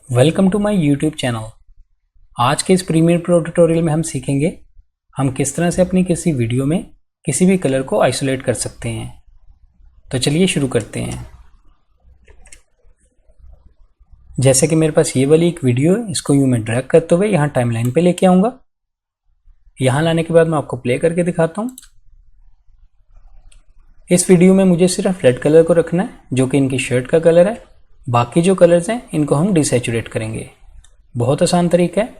Welcome to my YouTube channel. आज के इस प्रीमियर प्रो ट्यूटोरियल में हम सीखेंगे हम किस तरह से अपनी किसी वीडियो में किसी भी कलर को आइसोलेट कर सकते हैं। तो चलिए शुरू करते हैं। जैसे कि मेरे पास ये वाली एक वीडियो है, इसको यूँ मैं ड्रैग करते हुए यहाँ टाइमलाइन पे लेके आऊँगा। यहाँ लाने के बाद मैं आपको प्ले करके दिखाता हूँ। इस वीडियो में मुझे सिर्फ रेड कलर को रखना है, जो कि इनकी शर्ट का कलर है। बाकी जो कलर्स हैं इनको हम डिसैचुरेट करेंगे। बहुत आसान तरीका है।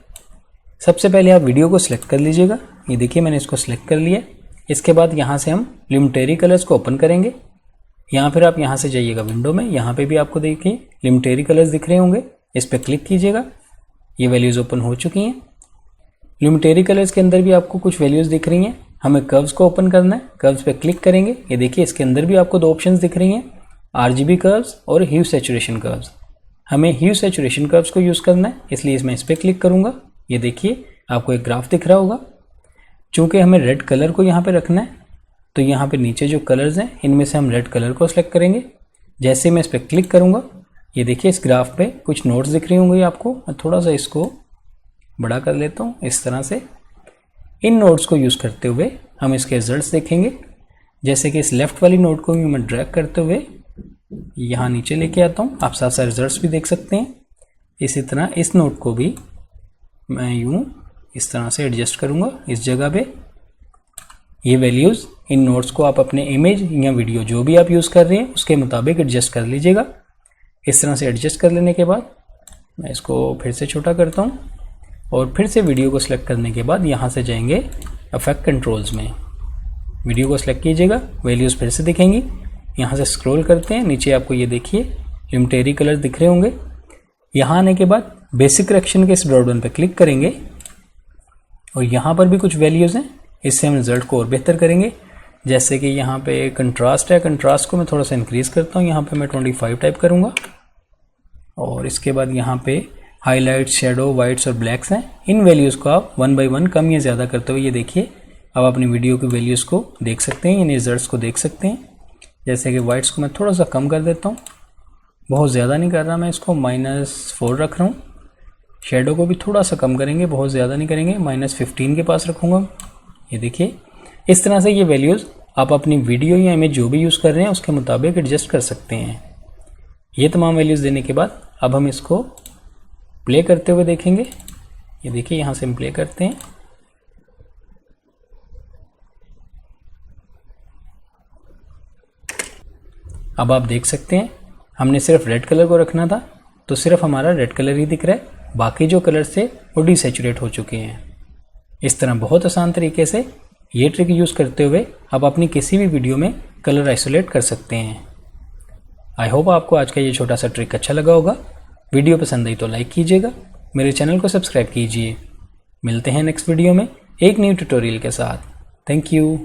सबसे पहले आप वीडियो को सिलेक्ट कर लीजिएगा। ये देखिए मैंने इसको सिलेक्ट कर लिया। इसके बाद यहाँ से हम लिमिटरी कलर्स को ओपन करेंगे। यहाँ फिर आप यहाँ से जाइएगा विंडो में, यहाँ पे भी आपको देखिए लिमिटरी कलर्स दिख रहे होंगे। इस पर क्लिक कीजिएगा। ये वैल्यूज़ ओपन हो चुकी हैं। लिमिटरी कलर्स के अंदर भी आपको कुछ वैल्यूज़ दिख रही हैं। हमें कर्व्स को ओपन करना है। कर्व्स पे क्लिक करेंगे। ये देखिए इसके अंदर भी आपको दो ऑप्शंस दिख रही हैं, RGB कर्व्स और ह्यू सैचुरेशन कर्व्स। हमें ह्यू सैचुरेशन कर्व्स को यूज़ करना है, इसलिए इसमें इस पर क्लिक करूँगा। ये देखिए आपको एक ग्राफ दिख रहा होगा। चूँकि हमें रेड कलर को यहाँ पे रखना है, तो यहाँ पे नीचे जो कलर्स हैं इनमें से हम रेड कलर को सिलेक्ट करेंगे। जैसे मैं इस पर क्लिक करूँगा, ये देखिए इस ग्राफ पे कुछ नोट्स दिख रही होंगी आपको। मैं थोड़ा सा इसको बड़ा कर लेता हूँ इस तरह से। इन नोट्स को यूज़ करते हुए हम इसके रिजल्ट्स देखेंगे। जैसे कि इस लेफ्ट वाली नोट को भी मैं ड्रैग करते हुए यहाँ नीचे लेके आता हूँ। आप साथ साथ रिजल्ट्स भी देख सकते हैं। इसी तरह इस नोट को भी मैं यूँ इस तरह से एडजस्ट करूँगा इस जगह पे। ये वैल्यूज़ इन नोट्स को आप अपने इमेज या वीडियो जो भी आप यूज़ कर रहे हैं उसके मुताबिक एडजस्ट कर लीजिएगा। इस तरह से एडजस्ट कर लेने के बाद मैं इसको फिर से छोटा करता हूँ और फिर से वीडियो को सिलेक्ट करने के बाद यहाँ से जाएंगे इफेक्ट कंट्रोल्स में। वीडियो को सिलेक्ट कीजिएगा, वैल्यूज़ फिर से दिखेंगी। यहाँ से स्क्रॉल करते हैं, नीचे आपको ये देखिए लिमिटरी कलर दिख रहे होंगे। यहाँ आने के बाद बेसिक करेक्शन के इस ड्रॉप डाउन पर क्लिक करेंगे और यहाँ पर भी कुछ वैल्यूज़ हैं। इससे हम रिजल्ट को और बेहतर करेंगे। जैसे कि यहाँ पे कंट्रास्ट है, कंट्रास्ट को मैं थोड़ा सा इंक्रीज़ करता हूँ। यहाँ पे मैं 25 टाइप करूँगा और इसके बाद यहाँ पे हाईलाइट, शेडो, वाइट्स और ब्लैक्स हैं। इन वैल्यूज़ को आप 1 बाय 1 कम या ज़्यादा करते हुए ये देखिए अब अपनी वीडियो की वैल्यूज़ को देख सकते हैं, इन रिजल्ट्स को देख सकते हैं। जैसे कि वाइट्स को मैं थोड़ा सा कम कर देता हूँ, बहुत ज़्यादा नहीं कर रहा मैं इसको, -4 रख रहा हूँ। शेडो को भी थोड़ा सा कम करेंगे, बहुत ज़्यादा नहीं करेंगे, -15 के पास रखूँगा। ये देखिए इस तरह से ये वैल्यूज़ आप अपनी वीडियो या इमेज जो भी यूज़ कर रहे हैं उसके मुताबिक एडजस्ट कर सकते हैं। ये तमाम वैल्यूज़ देने के बाद अब हम इसको प्ले करते हुए देखेंगे। ये देखिए यहाँ से हम प्ले करते हैं। अब आप देख सकते हैं हमने सिर्फ रेड कलर को रखना था, तो सिर्फ हमारा रेड कलर ही दिख रहा है। बाकी जो कलर थे वो डिसैचुरेट हो चुके हैं। इस तरह बहुत आसान तरीके से ये ट्रिक यूज़ करते हुए आप अपनी किसी भी वीडियो में कलर आइसोलेट कर सकते हैं। आई होप आपको आज का ये छोटा सा ट्रिक अच्छा लगा होगा। वीडियो पसंद आई तो लाइक कीजिएगा, मेरे चैनल को सब्सक्राइब कीजिए। मिलते हैं नेक्स्ट वीडियो में एक न्यू ट्यूटोरियल के साथ। Thank you.